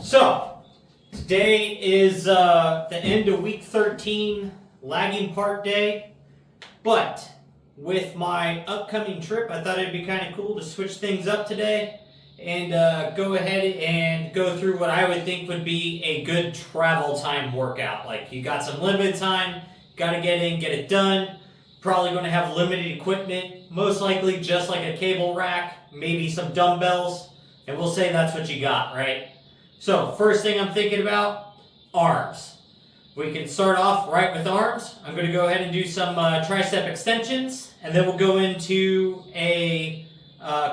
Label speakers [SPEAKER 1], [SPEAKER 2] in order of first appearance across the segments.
[SPEAKER 1] So, today is the end of week 13, lagging part day, but with my upcoming trip, I thought it'd be kind of cool to switch things up today and go ahead and go through what I would think would be a good travel time workout. Like, you got some limited time, got to get in, get it done, probably going to have limited equipment, most likely just like a cable rack, maybe some dumbbells, and we'll say that's what you got, right? So, first thing I'm thinking about, arms. We can start off right with arms. I'm going to go ahead and do some tricep extensions, and then we'll go into a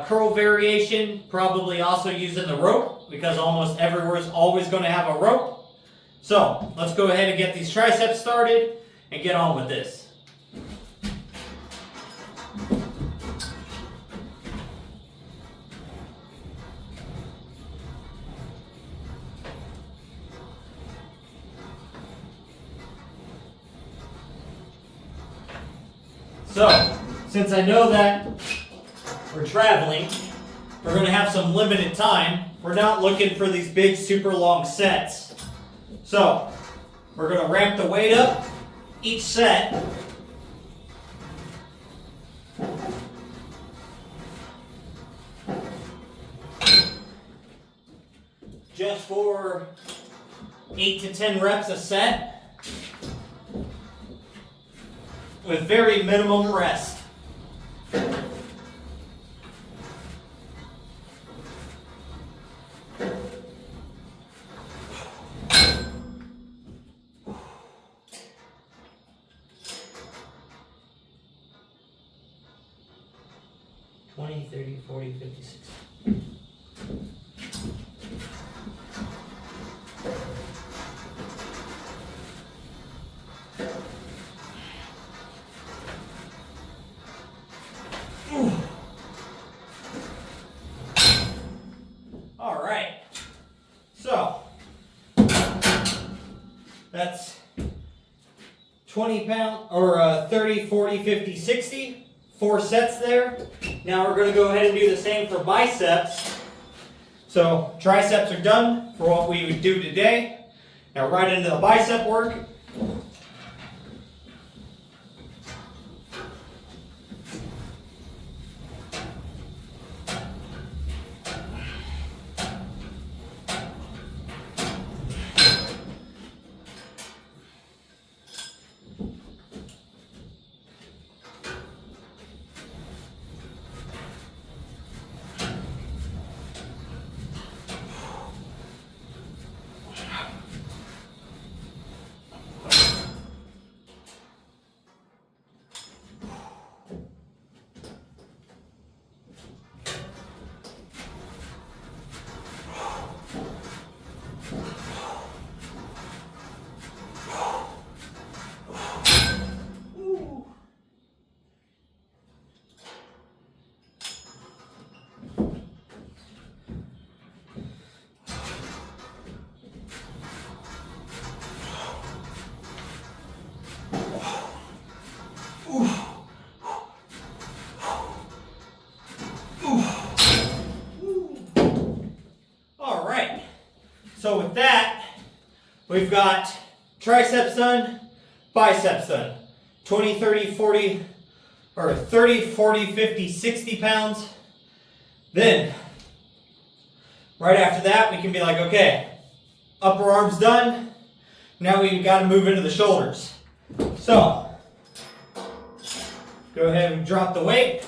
[SPEAKER 1] curl variation, probably also using the rope, because almost everywhere is always going to have a rope. So, let's go ahead and get these triceps started and get on with this. So, since I know that we're traveling, we're going to have some limited time. We're not looking for these big, super long sets. So, we're going to ramp the weight up each set. Just for 8 to 10 reps a set, with very minimum rest. $20, $30, $40, $50, $60. Alright, so that's 20 pound or 30, 40, 50, 60, 4 sets there. Now we're going to go ahead and do the same for biceps. So triceps are done for what we would do today. Now right into the bicep work. So with that, we've got triceps done, biceps done. 20, 30, 40, or 30, 40, 50, 60 pounds. Then, right after that, we can be like, okay, upper arms done. Now we've got to move into the shoulders. So, go ahead and drop the weight.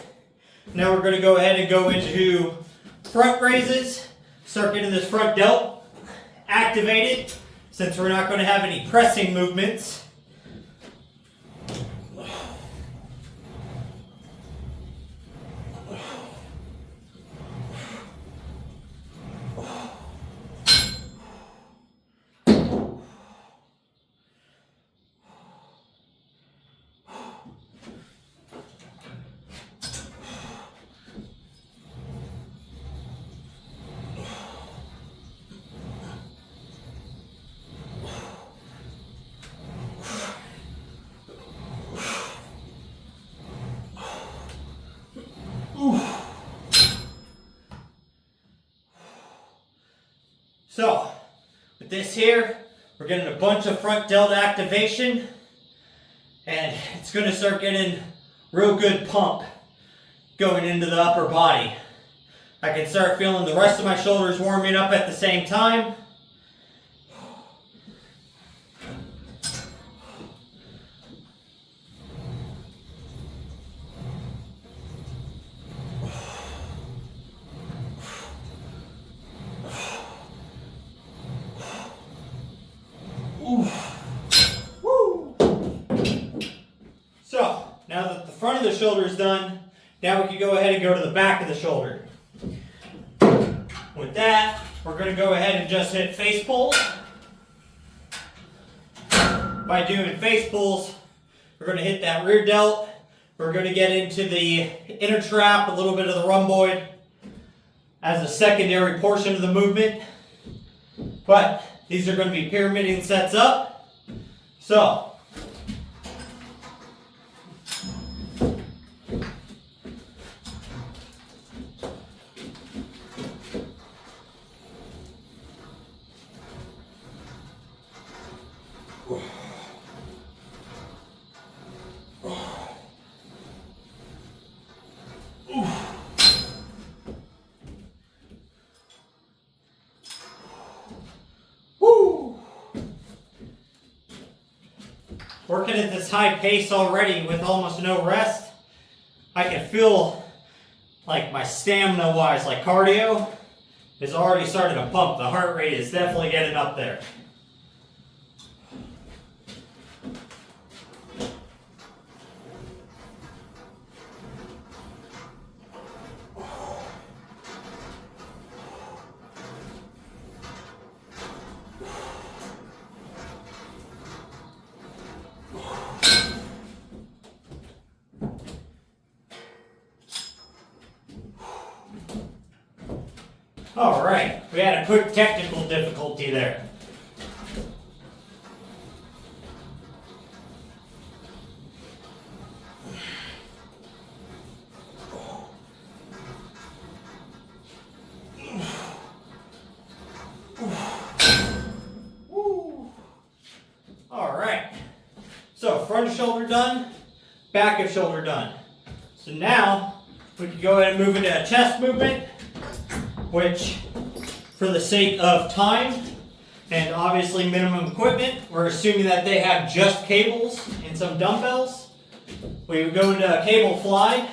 [SPEAKER 1] Now we're going to go ahead and go into front raises. Start getting this front delt activated, since we're not going to have any pressing movements. So, With this here, we're getting a bunch of front delta activation, and it's going to start getting real good pump going into the upper body. I can start feeling the rest of my shoulders warming up at the same time. So, now that the front of the shoulder is done, now we can go ahead and go to the back of the shoulder. With that, we're going to go ahead and just hit face pulls. By doing face pulls, we're going to hit that rear delt. We're going to get into the inner trap, a little bit of the rhomboid as a secondary portion of the movement. But these are going to be pyramiding sets up. So, working at this high pace already with almost no rest, I can feel like my stamina wise, like cardio, is already starting to pump. The heart rate is definitely getting up there. Alright, we had a quick technical difficulty there. Alright, so front of shoulder done, back of shoulder done. So now we can go ahead and move into a chest movement, which, for the sake of time and obviously minimum equipment, we're assuming that they have just cables and some dumbbells. We would go into a cable fly.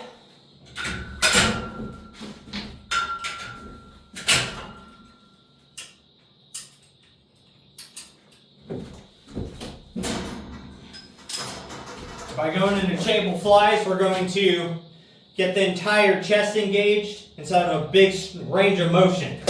[SPEAKER 1] By going into cable flies, we're going to get the entire chest engaged inside of a big range of motion.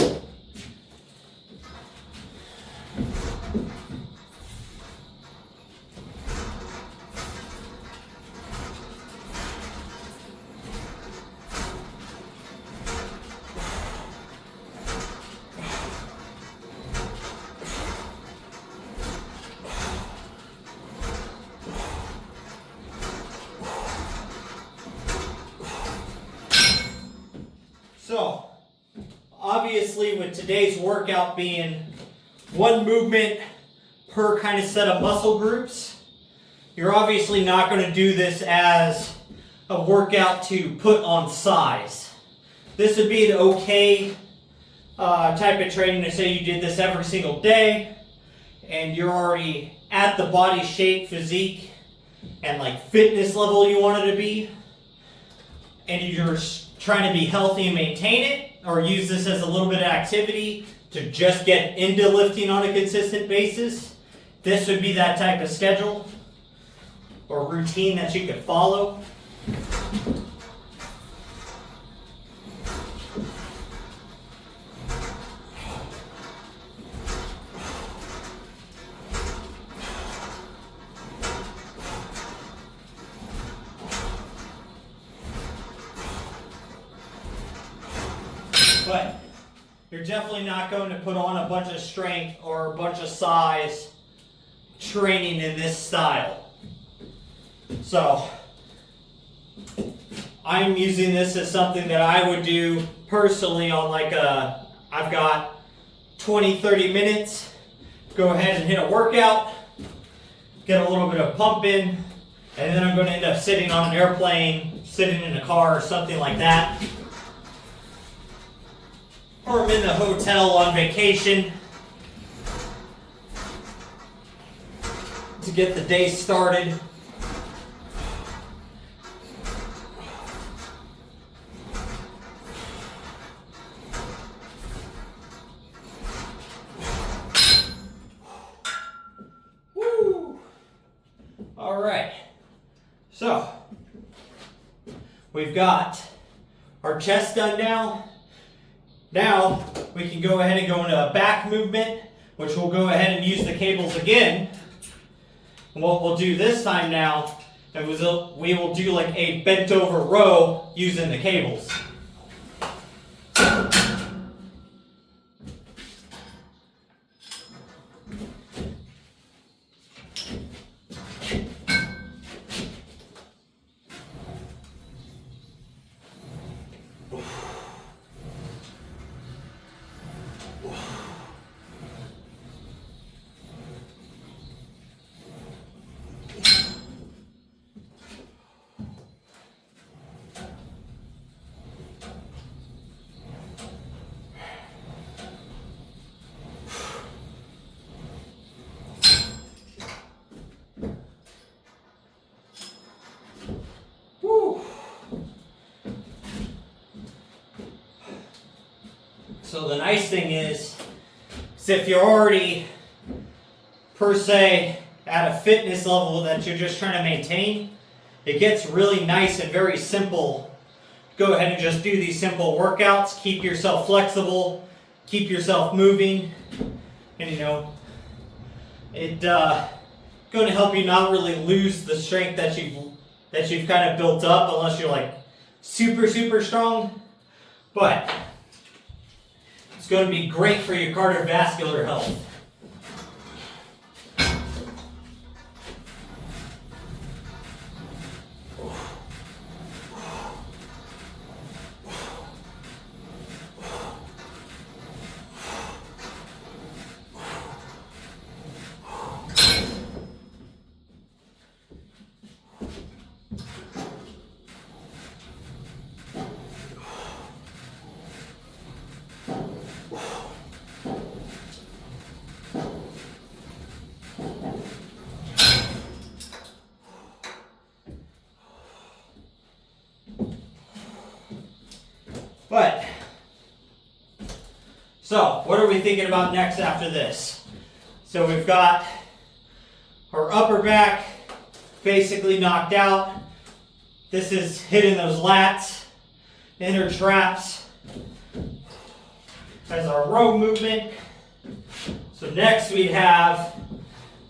[SPEAKER 1] So, obviously with today's workout being one movement per kind of set of muscle groups, you're obviously not going to do this as a workout to put on size. This would be an okay type of training to say you did this every single day and you're already at the body shape, physique, and like fitness level you want it to be, and you're trying to be healthy and maintain it, or use this as a little bit of activity to just get into lifting on a consistent basis. This would be that type of schedule or routine that you could follow. But you're definitely not going to put on a bunch of strength or a bunch of size training in this style. So I'm using this as something that I would do personally on like I've got 20-30 minutes go ahead and hit a workout, get a little bit of pump in, and then I'm going to end up sitting on an airplane, sitting in a car or something like that. Or I'm in the hotel on vacation to get the day started. Woo! All right. So, we've got our chest done now. Now, we can go ahead and go into a back movement, which we'll go ahead and use the cables again. And what we'll do this time now, we will do like a bent over row using the cables. So the nice thing is if you're already, per se, at a fitness level that you're just trying to maintain, it gets really nice and very simple. Go ahead and just do these simple workouts. Keep yourself flexible. Keep yourself moving. And it's going to help you not really lose the strength that you've kind of built up, unless you're like super, super strong. But it's going to be great for your cardiovascular health. So, what are we thinking about next after this? So we've got our upper back basically knocked out. This is hitting those lats, inner traps as our row movement. So next we'd have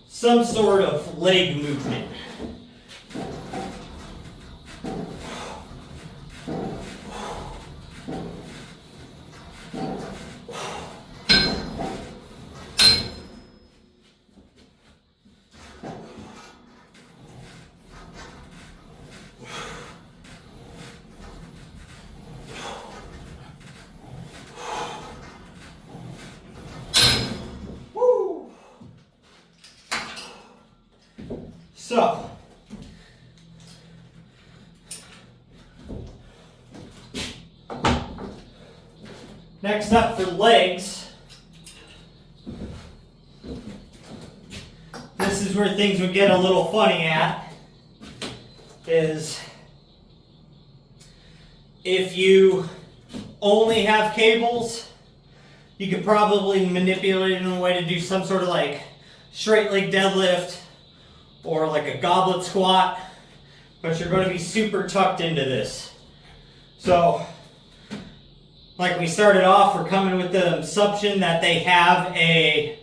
[SPEAKER 1] some sort of leg movement. So, next up for legs, this is where things would get a little funny at, is if you only have cables, you could probably manipulate it in a way to do some sort of like straight leg deadlift, or like a goblet squat, but you're going to be super tucked into this. So, like we started off, we're coming with the assumption that they have a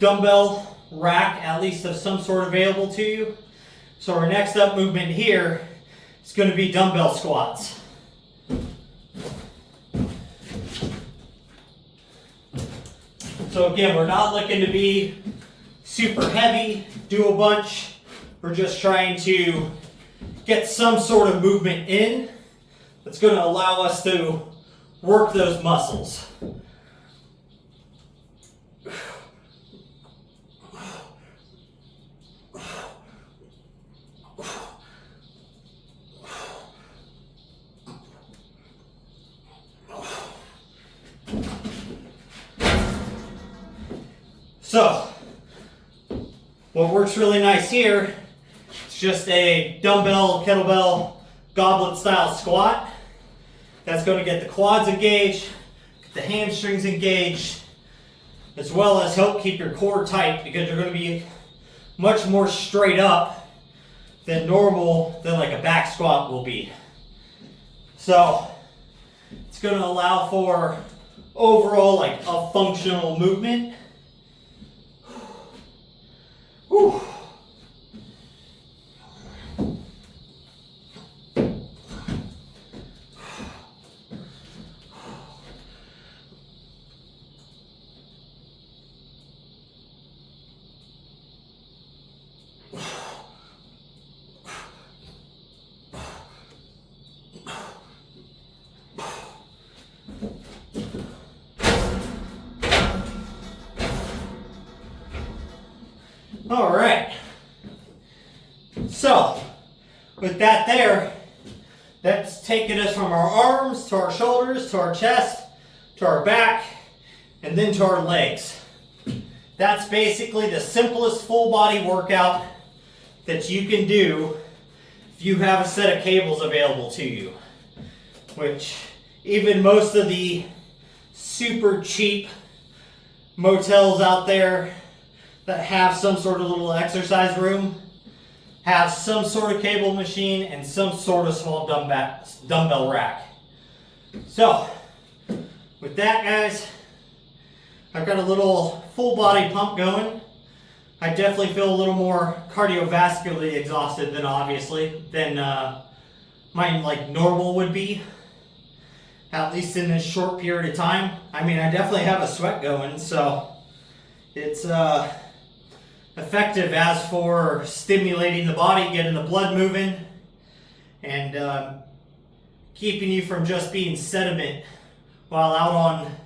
[SPEAKER 1] dumbbell rack, at least of some sort, available to you. So our next up movement here is going to be dumbbell squats. So again, we're not looking to be super heavy, do a bunch. We're just trying to get some sort of movement in that's going to allow us to work those muscles. So, what works really nice here is just a dumbbell, kettlebell, goblet style squat. That's going to get the quads engaged, get the hamstrings engaged, as well as help keep your core tight because you're going to be much more straight up than like a back squat will be. So, it's going to allow for overall like a functional movement. Whew. All right. So, with that there, that's taken us from our arms to our shoulders to our chest to our back and then to our legs. That's basically the simplest full body workout that you can do if you have a set of cables available to you, which even most of the super cheap motels out there that have some sort of little exercise room have some sort of cable machine and some sort of small dumbbell rack. So, with that, guys, I've got a little full body pump going. I definitely feel a little more cardiovascularly exhausted than mine like normal would be, at least in this short period of time. I mean, I definitely have a sweat going, so it's effective as for stimulating the body, getting the blood moving, and keeping you from just being sediment while out on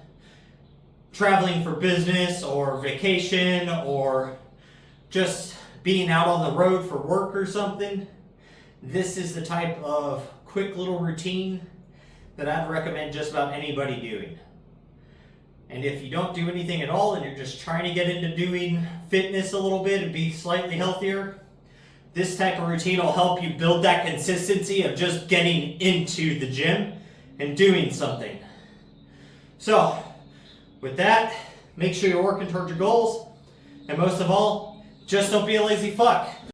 [SPEAKER 1] traveling for business or vacation or just being out on the road for work or something. This is the type of quick little routine that I'd recommend just about anybody doing. And if you don't do anything at all and you're just trying to get into doing fitness a little bit and be slightly healthier, this type of routine will help you build that consistency of just getting into the gym and doing something. So, with that, make sure you're working towards your goals. And most of all, just don't be a lazy fuck.